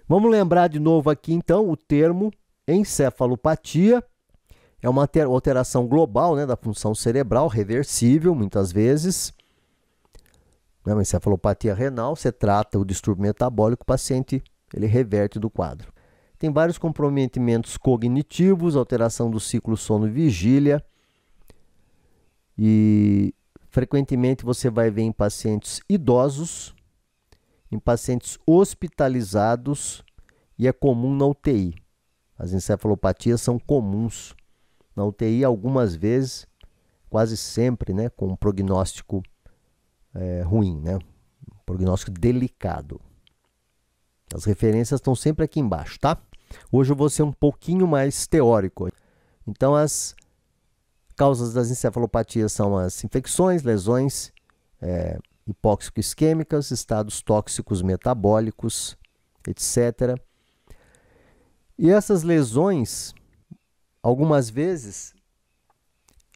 Vamos lembrar de novo aqui, então, o termo encefalopatia. É uma alteração global, né, da função cerebral, reversível, muitas vezes. Uma encefalopatia renal, você trata o distúrbio metabólico, o paciente ele reverte do quadro. Tem vários comprometimentos cognitivos, alteração do ciclo sono e vigília. E frequentemente você vai ver em pacientes idosos, em pacientes hospitalizados, e é comum na UTI. As encefalopatias são comuns na UTI, algumas vezes, quase sempre, né, com um prognóstico ruim, né? Um prognóstico delicado. As referências estão sempre aqui embaixo, tá? Hoje eu vou ser um pouquinho mais teórico. Então, as causas das encefalopatias são as infecções, lesões hipóxico-isquêmicas, estados tóxicos metabólicos, etc. E essas lesões, algumas vezes,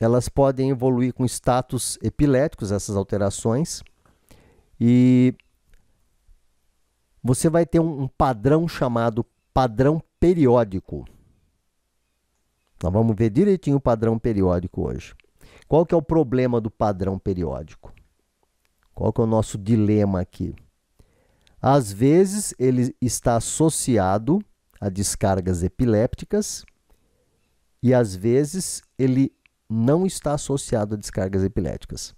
elas podem evoluir com status epiléticos, essas alterações, e você vai ter um padrão chamado padrão periódico. Nós vamos ver direitinho o padrão periódico hoje. Qual que é o problema do padrão periódico? Qual que é o nosso dilema aqui? Às vezes, ele está associado a descargas epilépticas e, às vezes, ele não está associado a descargas epiléticas.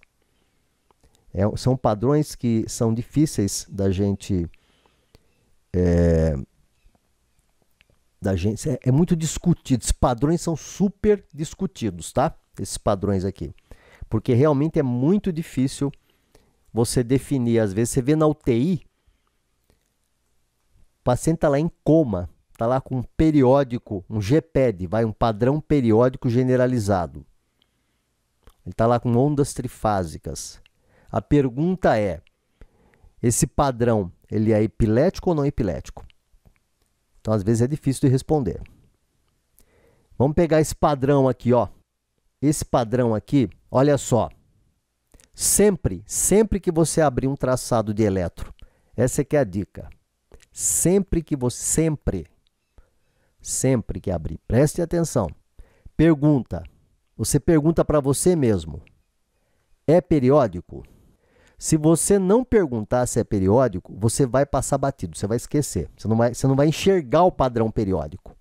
São padrões que são difíceis da gente... É muito discutido. Esses padrões são super discutidos, tá? Esses padrões aqui. Porque realmente é muito difícil você definir. Às vezes você vê na UTI, o paciente está lá em coma, está lá com um periódico, um GPED, um padrão periódico generalizado. Ele está lá com ondas trifásicas. A pergunta é, esse padrão, ele é epilético ou não epilético? Então, às vezes, é difícil de responder. Vamos pegar esse padrão aqui, ó. Esse padrão aqui, olha só. Sempre que você abrir um traçado de eletro, essa aqui é a dica. Sempre que abrir, preste atenção. Você pergunta para você mesmo, é periódico? Se você não perguntar se é periódico, você vai passar batido, você vai esquecer. Você não vai enxergar o padrão periódico.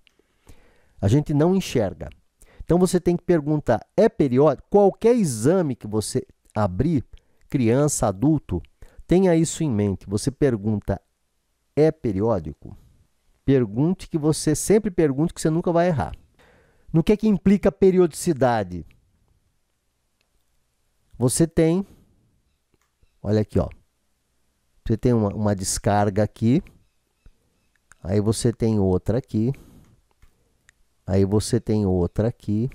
A gente não enxerga. Então, você tem que perguntar, é periódico? Qualquer exame que você abrir, criança, adulto, tenha isso em mente. Você pergunta, é periódico? Sempre pergunte que você nunca vai errar. No que implica periodicidade? Você tem... Olha aqui, ó. Você tem uma descarga aqui, aí você tem outra aqui, aí você tem outra aqui,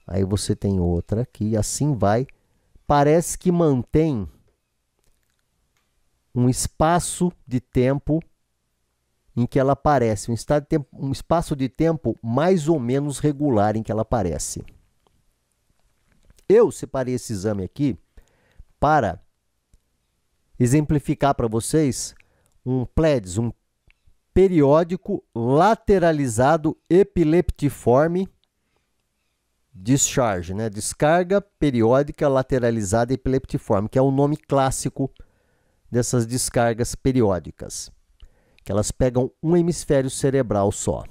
aí você tem outra aqui, e assim vai. Parece que mantém um espaço de tempo em que ela aparece, um espaço de tempo mais ou menos regular em que ela aparece. Eu separei esse exame aqui para exemplificar para vocês um PLEDS, um periódico lateralizado epileptiforme discharge, né? Descarga periódica lateralizada epileptiforme, que é o nome clássico dessas descargas periódicas, que elas pegam um hemisfério cerebral só.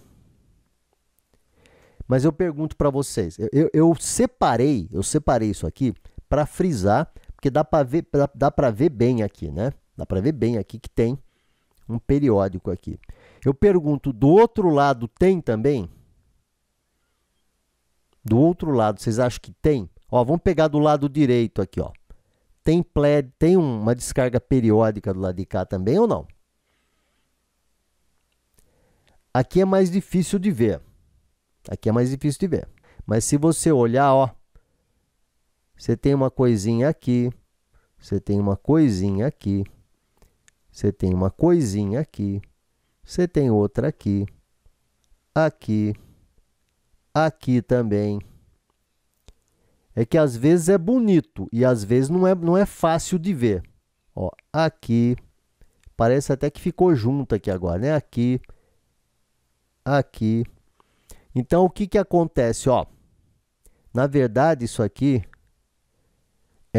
Mas eu pergunto para vocês, eu separei isso aqui para frisar, porque dá para ver bem aqui, né? Dá para ver bem aqui que tem um periódico aqui. Eu pergunto, do outro lado tem também? Do outro lado, vocês acham que tem? Ó, vamos pegar do lado direito aqui, ó. Tem uma descarga periódica do lado de cá também ou não? Aqui é mais difícil de ver. Aqui é mais difícil de ver. Mas se você olhar, ó, você tem uma coisinha aqui, você tem uma coisinha aqui, você tem uma coisinha aqui, você tem outra aqui, aqui, aqui também. É que às vezes é bonito e às vezes não é fácil de ver. Ó, aqui, Parece até que ficou junto aqui agora, né? Aqui, aqui. Então, o que que acontece, ó? Na verdade, isso aqui é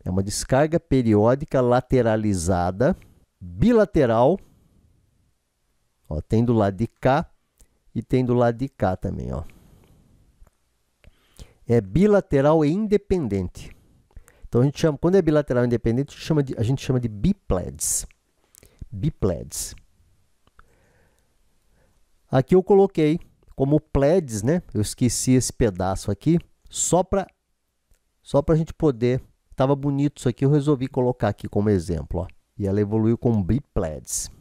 é uma descarga periódica lateralizada, bilateral. Ó, tem do lado de cá e tem do lado de cá também, ó. É bilateral e independente. Então, a gente chama, quando é bilateral e independente, a gente chama de bipleds. Bipleds. Aqui eu coloquei como pleds, né? Eu esqueci esse pedaço aqui, só para a gente poder... Estava bonito isso aqui, eu resolvi colocar aqui como exemplo, ó. E ela evoluiu com bipleds.